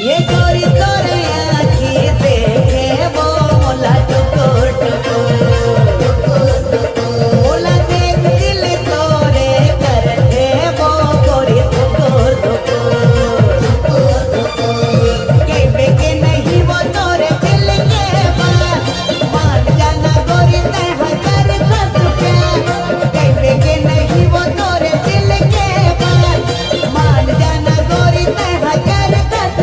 ये गोरी तोरे आँखी देखे वो मोला टुकुर टुकुर मोला देख दिल तोरे करते वो गोरी टुकुर टुकुर कहबे के नहीं वो तोरे दिल के बात मान जाना गोरी तेहा कर दस प्यार कहबे के नहीं वो तोरे दिल के बात मान जाना गोरी तेहा कर दस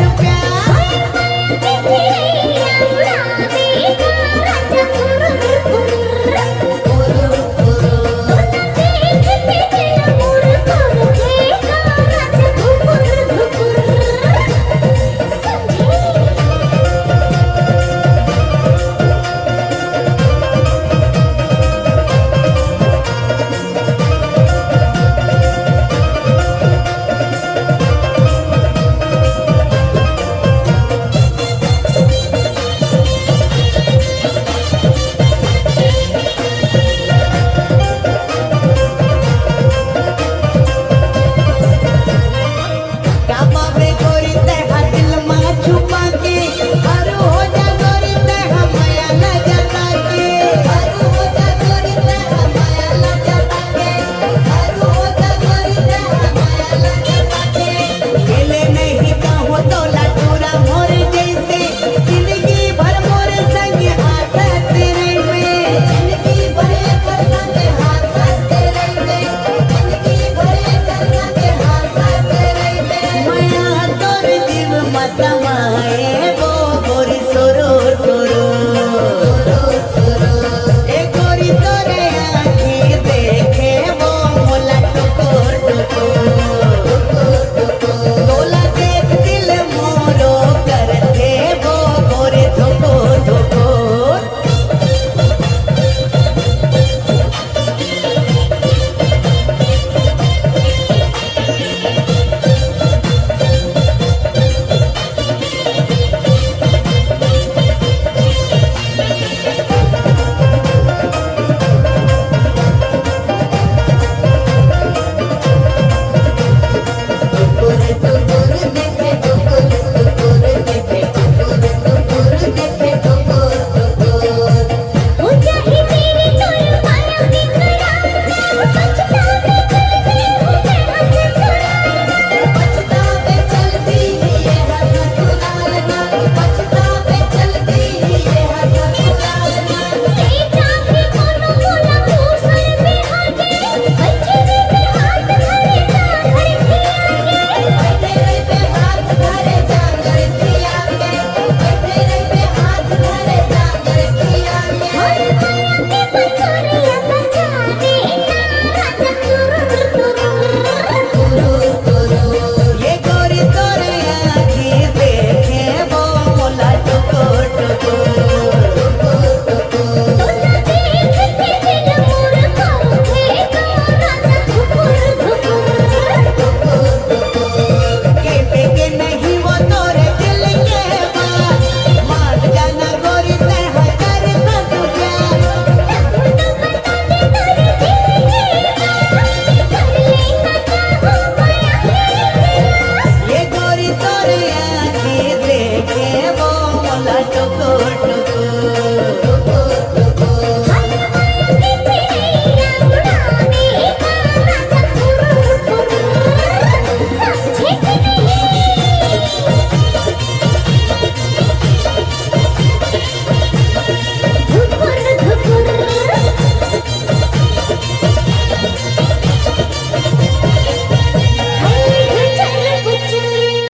टुकुर टुकुर